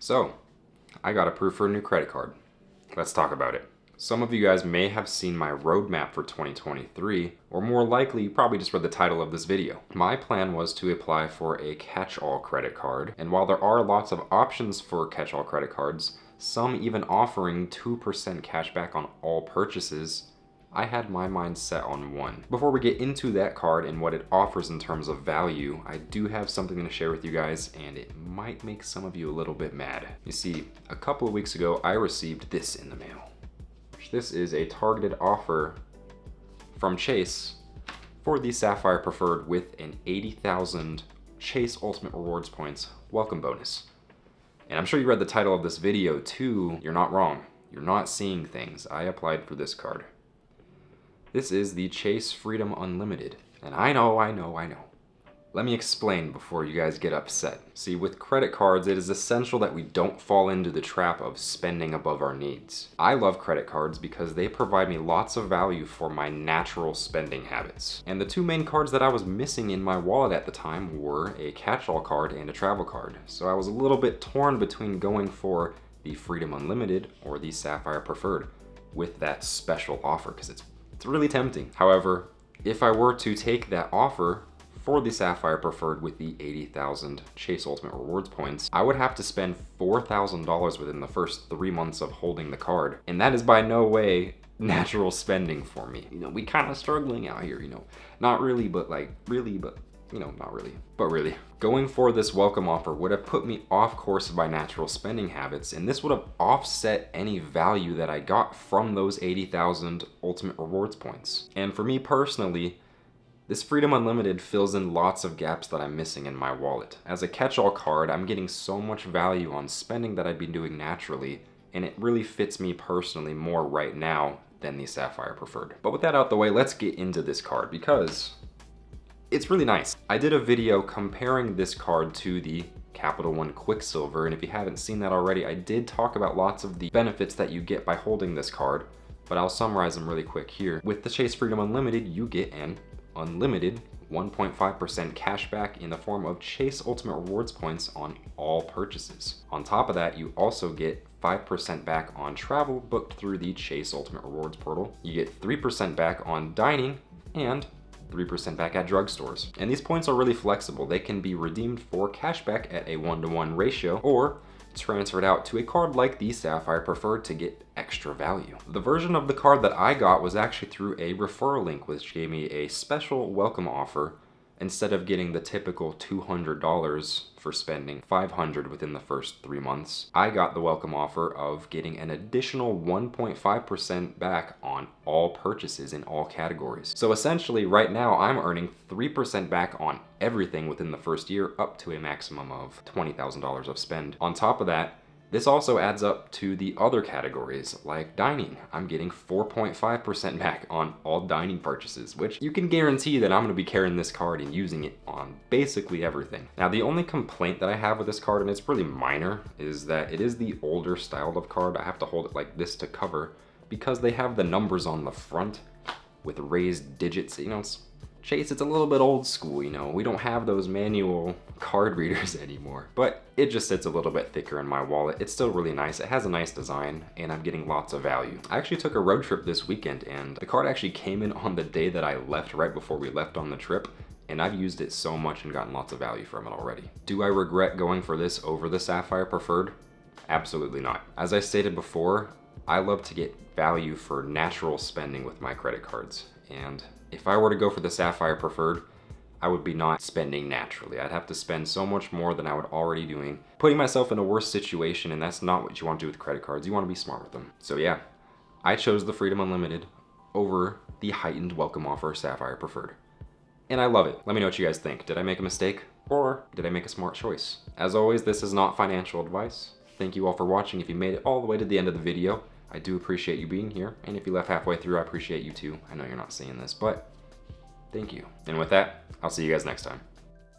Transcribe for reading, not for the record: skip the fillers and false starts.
So, I got approved for a new credit card. Let's talk about it. Some of you guys may have seen my roadmap for 2023, or more likely, you probably just read the title of this video. My plan was to apply for a catch-all credit card, and while there are lots of options for catch-all credit cards, some even offering 2% cash back on all purchases, I had my mind set on one. Before we get into that card and what it offers in terms of value, I do have something to share with you guys, and it might make some of you a little bit mad. You see, a couple of weeks ago, I received this in the mail. This is a targeted offer from Chase for the Sapphire Preferred with an 80,000 Chase Ultimate Rewards points welcome bonus. And I'm sure you read the title of this video too. You're not wrong. You're not seeing things. I applied for this card. This is the Chase Freedom Unlimited. And I know. Let me explain before you guys get upset. See, with credit cards, it is essential that we don't fall into the trap of spending above our needs. I love credit cards because they provide me lots of value for my natural spending habits. And the two main cards that I was missing in my wallet at the time were a catch-all card and a travel card. So I was a little bit torn between going for the Freedom Unlimited or the Sapphire Preferred with that special offer, because it's really tempting. However, if I were to take that offer for the Sapphire Preferred with the 80,000 Chase Ultimate Rewards points, I would have to spend $4,000 within the first 3 months of holding the card. And that is by no way natural spending for me. We kind of struggling out here, Not really, but really, but not really, but really. Going for this welcome offer would have put me off course of my natural spending habits, and this would have offset any value that I got from those 80,000 Ultimate Rewards points. And for me personally, this Freedom Unlimited fills in lots of gaps that I'm missing in my wallet. As a catch-all card, I'm getting so much value on spending that I'd be doing naturally, and it really fits me personally more right now than the Sapphire Preferred. But with that out the way, let's get into this card because it's really nice. I did a video comparing this card to the Capital One Quicksilver, and if you haven't seen that already, I did talk about lots of the benefits that you get by holding this card, but I'll summarize them really quick here. With the Chase Freedom Unlimited, you get an unlimited 1.5% cash back in the form of Chase Ultimate Rewards points on all purchases. On top of that, you also get 5% back on travel booked through the Chase Ultimate Rewards portal. You get 3% back on dining and 3% back at drugstores. And these points are really flexible. They can be redeemed for cashback at a 1-to-1 ratio or transferred out to a card like the Sapphire Preferred to get extra value. The version of the card that I got was actually through a referral link, which gave me a special welcome offer. Instead of getting the typical $200 for spending $500 within the first 3 months, I got the welcome offer of getting an additional 1.5% back on all purchases in all categories. So essentially right now I'm earning 3% back on everything within the first year, up to a maximum of $20,000 of spend. On top of that, this also adds up to the other categories, like dining. I'm getting 4.5% back on all dining purchases, which you can guarantee that I'm gonna be carrying this card and using it on basically everything. Now, the only complaint that I have with this card, and it's really minor, is that it is the older style of card. I have to hold it like this to cover because they have the numbers on the front with raised digits. Chase, it's a little bit old school, we don't have those manual card readers anymore, but it just sits a little bit thicker in my wallet. It's still really nice. It has a nice design, and I'm getting lots of value. I actually took a road trip this weekend, and the card actually came in on the day that I left, right before we left on the trip, and I've used it so much and gotten lots of value from it already. Do I regret going for this over the Sapphire Preferred? Absolutely not. As I stated before, I love to get value for natural spending with my credit cards, and if I were to go for the Sapphire Preferred, I would be not spending naturally. I'd have to spend so much more than I would already doing, putting myself in a worse situation, and that's not what you want to do with credit cards. You want to be smart with them. So yeah, I chose the Freedom Unlimited over the heightened welcome offer Sapphire Preferred. And I love it. Let me know what you guys think. Did I make a mistake, or did I make a smart choice? As always, this is not financial advice. Thank you all for watching. If you made it all the way to the end of the video, I do appreciate you being here, and if you left halfway through, I appreciate you too. I know you're not seeing this, but thank you. And with that, I'll see you guys next time.